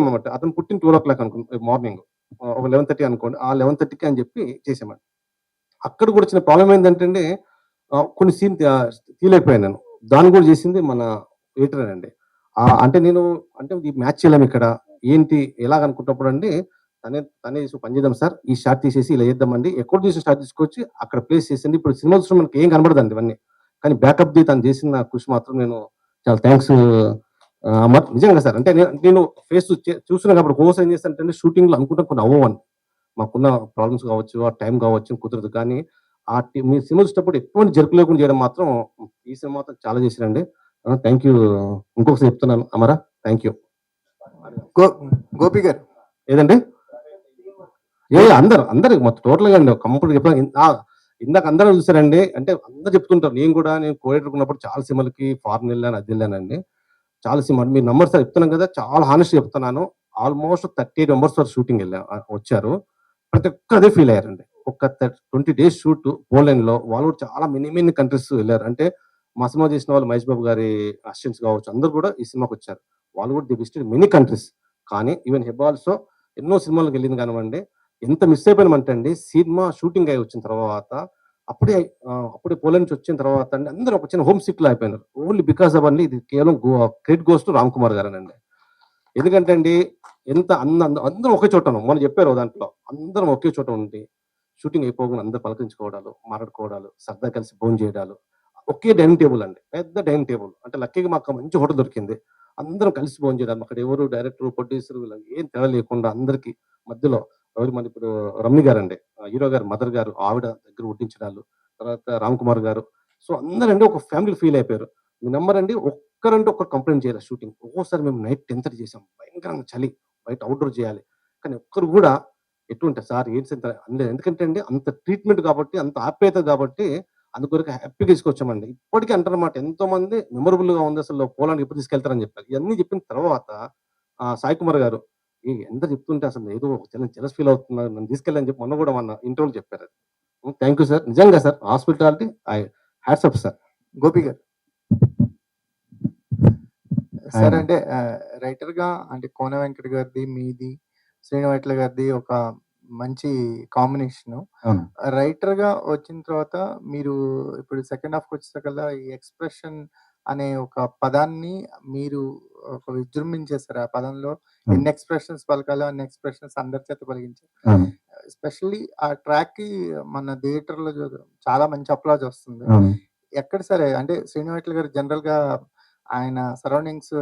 అనమాట. అతను పుట్టిన 12:00 అనుకోండి మార్నింగ్. ఒక 11:30 అనుకోండి. ఆ 11:30కి అని చెప్పి చేసామండి. అక్కడ కూడా వచ్చిన ప్రాబ్లమ్ ఏందంటే అండి కొన్ని సీన్ తీయలేకపోయాను నేను. దాన్ని కూడా చేసింది మన ఎడిటరేనండి. అంటే నేను అంటే ఈ మ్యాచ్ చేయలేమిక్కడ. ఏంటి ఎలాగనుకున్నప్పుడండి తనే "పని చేద్దాం సార్. ఈ షాట్ తీసేసి ఇలా చేద్దామండి. ఎక్కడ తీసిన షాట్ తీసుకొచ్చి అక్కడ ప్లేస్ చేసేయండి." ఇప్పుడు సినిమా చూసినప్పుడు మనకి ఏం కనపడదండి ఇవన్నీ. కానీ బ్యాకప్‌ది తను చేసిన కృషి మాత్రం నేను చాలా థాంక్స్ అమర్. నిజంగా సార్. అంటే నేను ఫేస్ చూస్తున్నాను కాబట్టి ఒక్కోసారి ఏం చేస్తానంటే షూటింగ్‌లో అనుకుంటాం కొన్ని అవ్వవని. మాకున్న ప్రాబ్లమ్స్ కావచ్చు, ఆ టైం కావచ్చు కుదరదు. కానీ మీరు సినిమా చూసేటప్పుడు ఎటువంటి జర్క్ లేకుండా చేయడం మాత్రం ఈ సినిమా మాత్రం చాలా చేశారండి. Thank you. ఇంకొకసారి చెప్తున్నాను అమర. Thank you. గోపి గారు ఏదండి? అందరూ మొత్తం టోటల్‌గా అండి. కంప్లీట్‌గా చెప్పాను. ఇందాక అందరూ చూసారండి. అంటే అందరూ చెప్తుంటారు. నేను కోఎడిటర్ ఉన్నప్పుడు చాలా సినిమాలకి ఫారెన్ వెళ్ళాను, అది వెళ్ళానండి. చాలా సినిమాలు మీరు నమ్మరు సార్ చెప్తున్నాను కదా! చాలా హానెస్ట్‌గా చెప్తున్నాను. ఆల్‌మోస్ట్ 38 మెంబర్స్ వరకు షూటింగ్ వచ్చారు. ప్రతి ఒక్కరు అదే ఫీల్ అయ్యారండి. ఒక 20 డేస్ షూట్ పోలాండ్‌లో వాళ్ళు కూడా చాలా మెనీ కంట్రీస్ వెళ్లారు. అంటే మా సినిమా చేసిన వాళ్ళు మహేష్ బాబు గారి అసిస్టెంట్స్ కావచ్చు, అందరూ కూడా ఈ సినిమాకొచ్చారు. వాళ్ళు కూడా దే విజిటెడ్ మెనీ కంట్రీస్. కానీ ఈవెన్ హెబ్ ఆల్సో ఎన్నో సినిమాలకెళ్ళింది కానివ్వండి, ఎంత మిస్ అయిపోయామంటే అండి, సినిమా షూటింగ్ అయ్యి వచ్చిన తర్వాత అప్పుడే పోలాండ్ నుంచి వచ్చిన తర్వాత అండి అందరూ ఒక చిన్న హోమ్ సిక్‌లా అయిపోయినారు. ఓన్లీ బికాస్ ఆఫ్ అండి ఇది కేవలం credit goes to Ram Kumar గారేనండి. ఎందుకంటే అండి ఎంత అందరం ఒకే చోట ఉన్నాం. మొన్న చెప్పారు దాంట్లో. అందరం ఒకే చోట ఉండి షూటింగ్ అయిపోగానే అందరూ పలకరించుకోవడాలు, మాట్లాడుకోవడాలు, సరదాగా కలిసి భోంచేయడాలు. ఒకే డైనింగ్ టేబుల్ అండి. పెద్ద డైనింగ్ టేబుల్. అంటే లక్కీగా మాకు మంచి హోటల్ దొరికింది. అందరం కలిసి భోంచేయడాలు. అక్కడ ఎవరు డైరెక్టర్, ప్రొడ్యూసర్ వీళ్ళకి ఏం తేడా లేకుండా అందరికి మధ్యలో ఎవరు మన ఇప్పుడు రమ్య గారండి. హీరో గారు మదర్ గారు ఆవిడ దగ్గర వడ్డించడాలు. తర్వాత రామ్ కుమార్ గారు. సో అందరండి ఒక ఫ్యామిలీ ఫీల్ అయిపోయారు. మీరు నమ్మరండి ఒక్కరంటే ఒక్కరు కంప్లెయింట్ చేయలేదు షూటింగ్. ఒక్కోసారి మేము నైట్ 10:30 చేసాం. భయంకరంగా చలి. బయట ఔట్‌డోర్ చేయాలి. కానీ ఒక్కరు కూడా ఎటువంటి సార్ ఏంటి సార్ అనలేదు. ఎందుకంటే అండి అంత ట్రీట్మెంట్ కాబట్టి, అంత ఆప్యాయత కాబట్టి అందుకొరకు హ్యాపీగా తీసుకొచ్చామండి. ఇప్పటికి అంటారన్నమాట ఎంతోమంది మెమరబుల్‌గా ఉంది అసలు పోలాండ్‌కి ఎప్పుడు తీసుకెళ్తారని చెప్పారు. ఇవన్నీ చెప్పిన తర్వాత సాయి కుమార్ గారు ఎంత చెప్తుంటే అసలు ఏదో జెలస్ ఫీల్ అవుతున్నారు. నన్ను తీసుకెళ్ళని చెప్పి మొన్న కూడా మన ఇంటర్వ్యూలో చెప్పారు. Thank you sir. నిజంగా sir hospitality hats off sir. Gopi గారు సార్ అంటే రైటర్‌గా అంటే కోన వెంకట గారిది, మీది, శ్రీను గారిది ఒక మంచి కాంబినేషను. అవును. రైటర్‌గా వచ్చిన తర్వాత మీరు ఇప్పుడు సెకండ్ హాఫ్‌కి వచ్చేసరికల్లా ఈ ఎక్స్‌ప్రెషన్ అనే ఒక పదాన్ని మీరు ఒక విజృంభించేసారు. ఆ పదంలో ఎన్ని ఎక్స్‌ప్రెషన్స్ పలకాలో అన్ని ఎక్స్‌ప్రెషన్స్ అందరి చేత పలికించారు. అవును. ఎస్పెషల్లీ ఆ ట్రాక్‌కి మన థియేటర్‌లో చాలా మంచి అప్లాజ్ వస్తుంది. అవును. ఎక్కడ సరే అంటే శ్రీను గారు జనరల్‌గా ఆయన సరౌండింగ్స్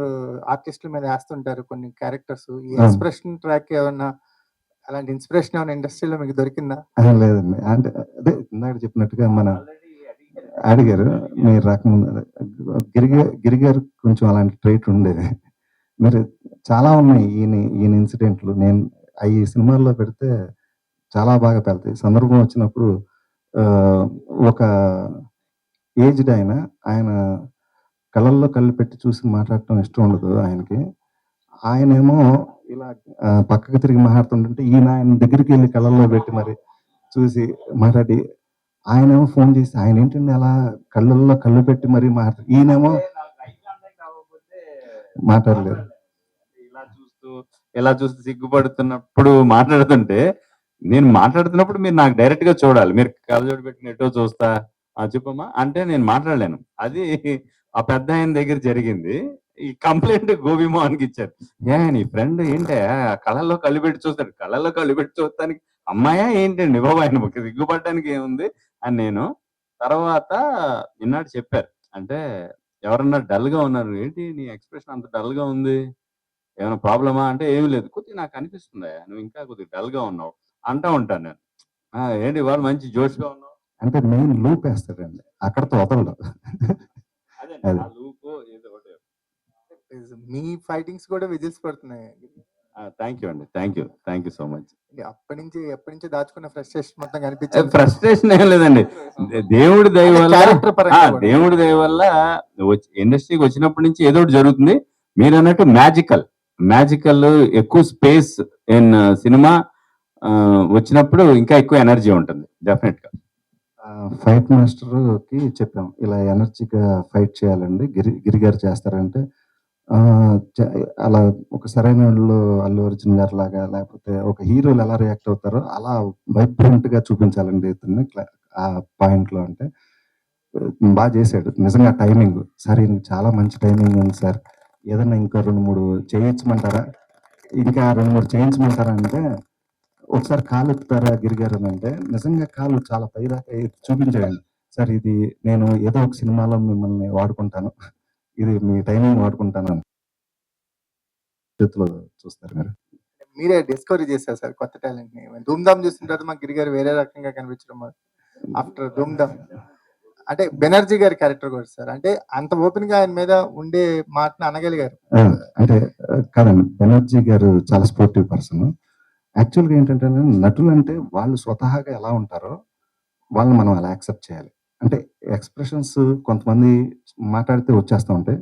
ఆర్టిస్టుల మీద ఏస్తుంటారు కొన్ని క్యారెక్టర్స్. ఈ ఎక్స్‌ప్రెషన్ ట్రాక్ ఏమన్నా అలాంటి ఇన్‌స్పిరేషన్ ఏమన్నా ఇండస్ట్రీలో మీకు దొరికిందా? లేదండి. అంటే అదే ఇందాక చెప్పినట్టుగా మన అడిగారు. మీరు రాకముందు గిరి గారు కొంచెం అలాంటి ట్రైట్ ఉండేది. మీరు చాలా ఉన్నాయి ఈయన ఇన్సిడెంట్లు. నేను అయి సినిమాల్లో పెడితే చాలా బాగా పెడతాయి. సందర్భం వచ్చినప్పుడు ఒక ఏజ్డ్ ఆయన కళ్ళల్లో కళ్ళు పెట్టి చూసి మాట్లాడటం ఇష్టం ఉండదు ఆయనకి. ఆయనేమో ఇలా పక్కకు తిరిగి మాట్లాడుతుంటుంటే ఆయన దగ్గరికి వెళ్లి కళ్ళల్లో పెట్టి మరి చూసి మాట్లాడి ఆయనేమో ఫోన్ చేసి ఆయన ఏంటండి అలా కళ్ళల్లో కళ్ళు పెట్టి మరీ ఈయనేమో మాట్లాడలేదు. ఇలా చూస్తూ సిగ్గుపడుతున్నప్పుడు మాట్లాడుతుంటే నేను మాట్లాడుతున్నప్పుడు మీరు నాకు డైరెక్ట్ గా చూడాలి. మీరు కళ్ళజోడు పెట్టిన ఎటో చూస్తా చెప్పమ్మా అంటే నేను మాట్లాడలేను. అది ఆ పెద్ద ఆయన దగ్గర జరిగింది. ఈ కంప్లైంట్ గోవిమోహన్కి ఇచ్చారు. నీ ఫ్రెండ్ ఏంటే కళ్ళల్లో కళ్ళు పెట్టి చూస్తాడు. కళ్ళల్లో కళ్ళు పెట్టి చూస్తానికి అమ్మాయా ఏంటండి బాబు ఆయన సిగ్గుపడడానికి ఏముంది అని నేను తర్వాత నిన్నాడు చెప్పారు. అంటే ఎవరన్నా డల్ గా ఉన్నారు. ఏంటి నీ ఎక్స్ప్రెషన్ అంత డల్ గా ఉంది, ఏమైనా ప్రాబ్లమా అంటే ఏమి లేదు. కొద్దిగా నాకు అనిపిస్తుంది నువ్వు ఇంకా కొద్దిగా డల్ గా ఉన్నావు అంటా ఉంటాను నేను. ఏంటి వాళ్ళు మంచి జోష్ గా ఉన్నావు అంటే మెయిన్ లూప్ వేస్తాడండి. అక్కడతో వదలడు. అదే లూప్ ఏదో ఒకటి. మీ ఫైటింగ్స్ కూడా విజిల్స్ పడుతున్నాయి. థ్యాంక్ యూ అండి. Thank you so much. ఎప్పటి నుంచి దాచుకున్న ఫ్రస్ట్రేషన్ మొత్తం కనిపించింది. ఫ్రస్ట్రేషన్ ఏం లేదండి. దేవుడి దయ వల్ల ఇండస్ట్రీకి వచ్చినప్పటి నుంచి ఏదో ఒకటి జరుగుతుంది. మీరు అన్నట్టు మ్యాజికల్ ఎక్కువ స్పేస్ ఇన్ సినిమా వచ్చినప్పుడు ఇంకా ఎక్కువ ఎనర్జీ ఉంటుంది డెఫినెట్ గా. ఫైట్ మాస్టర్ కి చెప్పాం ఇలా ఎనర్జీగా ఫైట్ చేయాలండి గిరి గారు చేస్తారంటే అలా ఒక సరైనోళ్ళు అల్లు అర్జున్ గారి లాగా లేకపోతే ఒక హీరోలు ఎలా రియాక్ట్ అవుతారో అలా వైబ్రెంట్ గా చూపించాలండి ఇతన్ని ఆ పాయింట్ లో అంటే బాగా చేశాడు నిజంగా టైమింగ్. సార్ ఈయనకి చాలా మంచి టైమింగ్ ఉంది సార్, ఏదన్నా ఇంకా 2, 3 చేయించమంటారా, ఇంకా 2, 3 చేయించమంటారా అంటే ఒకసారి కాలు ఎత్తుతారా గిరిగారు అని అంటే నిజంగా కాలు చాలా పైదాకా ఎత్తి చూపించాడండి. సార్ ఇది నేను ఏదో ఒక సినిమాలో మిమ్మల్ని వాడుకుంటాను, ఇది మీ టైమింగ్ వాడుకుంటాను అని చేతిలో చూస్తారు మీరు. మీరే డిస్కవరీ చేశారు సార్ కొత్త టాలెంట్ ని. ధూమ్ ధామ్ చూసిన తర్వాత మాకు గిరి గారు వేరే రకంగా కనిపించడం ఆఫ్టర్ ధూమ్ ధామ్. అంటే బెనర్జీ గారి క్యారెక్టర్ కూడా సార్, అంటే అంత ఓపెన్ గా ఆయన మీద ఉండే మాటను అనగలిగారు. అంటే కాదండి, బెనర్జీ గారు చాలా స్పోర్టివ్ పర్సన్. యాక్చువల్గా ఏంటంటే నటులు అంటే వాళ్ళు స్వతహాగా ఎలా ఉంటారో వాళ్ళని మనం అలా యాక్సెప్ట్ చేయాలి. అంటే ఎక్స్ప్రెషన్స్ కొంతమంది మాట్లాడితే వచ్చేస్తూ ఉంటాయి,